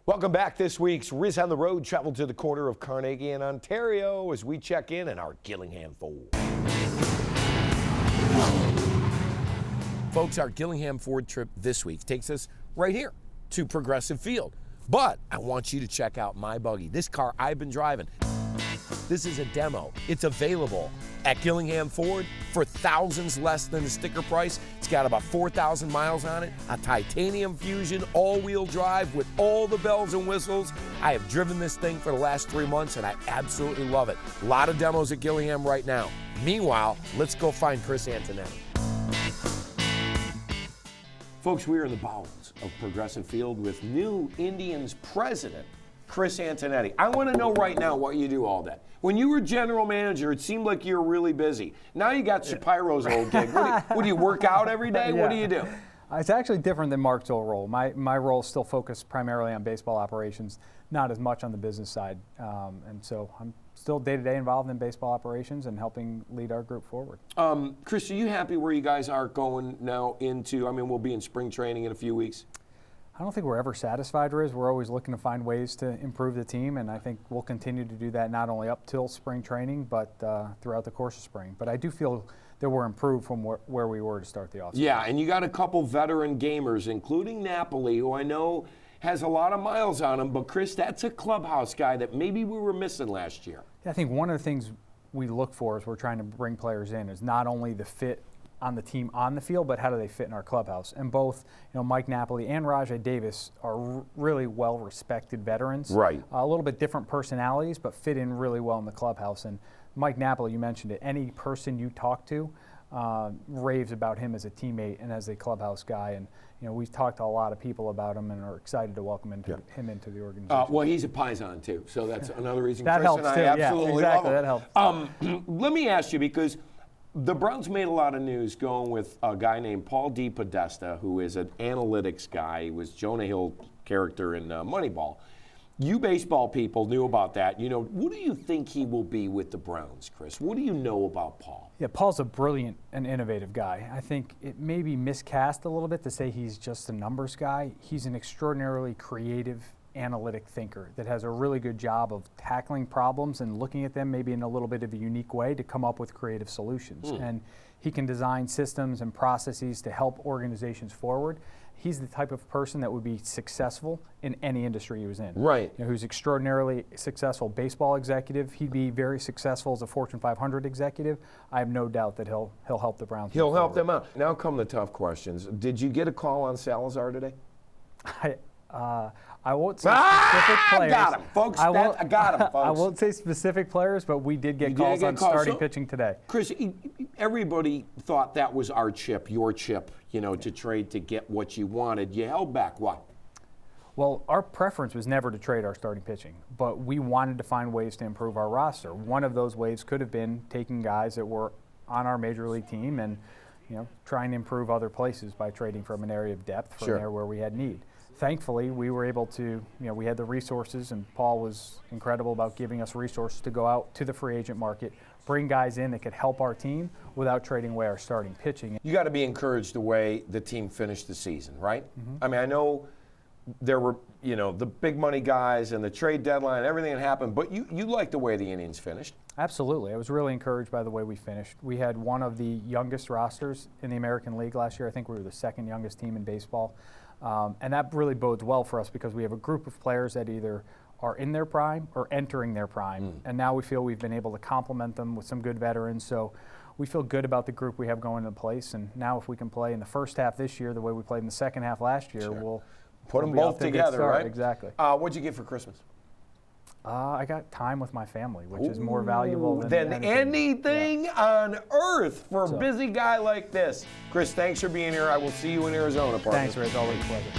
Welcome back. This week's Riz on the Road traveled to the corner of Carnegie and Ontario as we check in our Gillingham Ford. Folks, our Gillingham Ford trip this week takes us right here to Progressive Field. But I want you to check out my buggy, this car I've been driving. This is a demo. It's available at Gillingham Ford for thousands less than the sticker price. It's got about 4,000 miles on it, a titanium fusion, all-wheel drive with all the bells and whistles. I have driven this thing for the last 3 months, and I absolutely love it. A lot of demos at Gillingham right now. Meanwhile, let's go find Chris Antonetti. Folks, we are in the bowels of Progressive Field with new Indians president, Chris Antonetti. I want to know right now what you do all day. When you were general manager, it seemed like you were really busy. Now you got Shapiro's old gig. What do you work out every day? Yeah. What do you do? It's actually different than Mark's old role. My role is still focused primarily on baseball operations, not as much on the business side. And so I'm still day-to-day involved in baseball operations and helping lead our group forward. Chris, are you happy where you guys are going now into, we'll be in spring training in a few weeks? I don't think we're ever satisfied, Riz. We're always looking to find ways to improve the team, and I think we'll continue to do that not only up till spring training, but throughout the course of spring. But I do feel that we're improved from where we were to start the offseason. Yeah, and you got a couple veteran gamers, including Napoli, who I know has a lot of miles on him. But, Chris, that's a clubhouse guy that maybe we were missing last year. I think one of the things we look for as we're trying to bring players in is not only the fit on the team on the field, but how do they fit in our clubhouse? And both, Mike Napoli and Rajai Davis are really well-respected veterans. Right. A little bit different personalities, but fit in really well in the clubhouse. And Mike Napoli, you mentioned it. Any person you talk to raves about him as a teammate and as a clubhouse guy. And we've talked to a lot of people about him and are excited to welcome him into the organization. Well, he's a Paisan too, so that's another reason. That Chris helps and too. I absolutely exactly. love him. That helps. Let me ask you, because the Browns made a lot of news going with a guy named Paul DePodesta, who is an analytics guy. He was Jonah Hill character in Moneyball. You baseball people knew about that. What do you think he will be with the Browns, Chris? What do you know about Paul? Yeah, Paul's a brilliant and innovative guy. I think it may be miscast a little bit to say he's just a numbers guy. He's an extraordinarily creative, analytic thinker that has a really good job of tackling problems and looking at them maybe in a little bit of a unique way to come up with creative solutions. And he can design systems and processes to help organizations forward. He's the type of person that would be successful in any industry he was in. Right. Who's extraordinarily successful baseball executive. He'd be very successful as a Fortune 500 executive. I have no doubt that he'll help the Browns. He'll help them out. Now come the tough questions. Did you get a call on Salazar today? I won't say specific players. Got him, folks. I got him, folks. I won't say specific players, but we did get calls on starting pitching today. Chris, everybody thought that was our chip, your chip, to trade to get what you wanted. You held back. Why? Well, our preference was never to trade our starting pitching, but we wanted to find ways to improve our roster. One of those ways could have been taking guys that were on our major league team and trying to improve other places by trading from an area of depth for an area where we had need. Thankfully, we were able to, we had the resources, and Paul was incredible about giving us resources to go out to the free agent market, bring guys in that could help our team without trading away our starting pitching. You got to be encouraged the way the team finished the season, right? Mm-hmm. I know there were, the big money guys and the trade deadline and everything that happened, but you like the way the Indians finished. Absolutely. I was really encouraged by the way we finished. We had one of the youngest rosters in the American League last year. I think we were the second youngest team in baseball. And that really bodes well for us because we have a group of players that either are in their prime or entering their prime. And now we feel we've been able to complement them with some good veterans. So we feel good about the group we have going into place. And now if we can play in the first half this year the way we played in the second half last year, we'll put them both together, right? Exactly. What'd you get for Christmas? I got time with my family, which is more valuable than anything on earth for a busy guy like this. Chris, thanks for being here. I will see you in Arizona, partner. Thanks, Riz. Always a pleasure.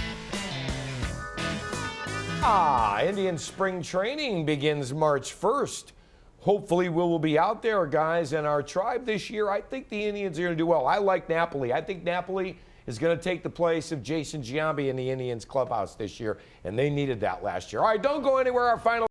Indian spring training begins March 1st. Hopefully we will be out there, guys, and our tribe this year. I think the Indians are going to do well. I like Napoli. I think Napoli is going to take the place of Jason Giambi in the Indians clubhouse this year, and they needed that last year. All right, don't go anywhere. Our final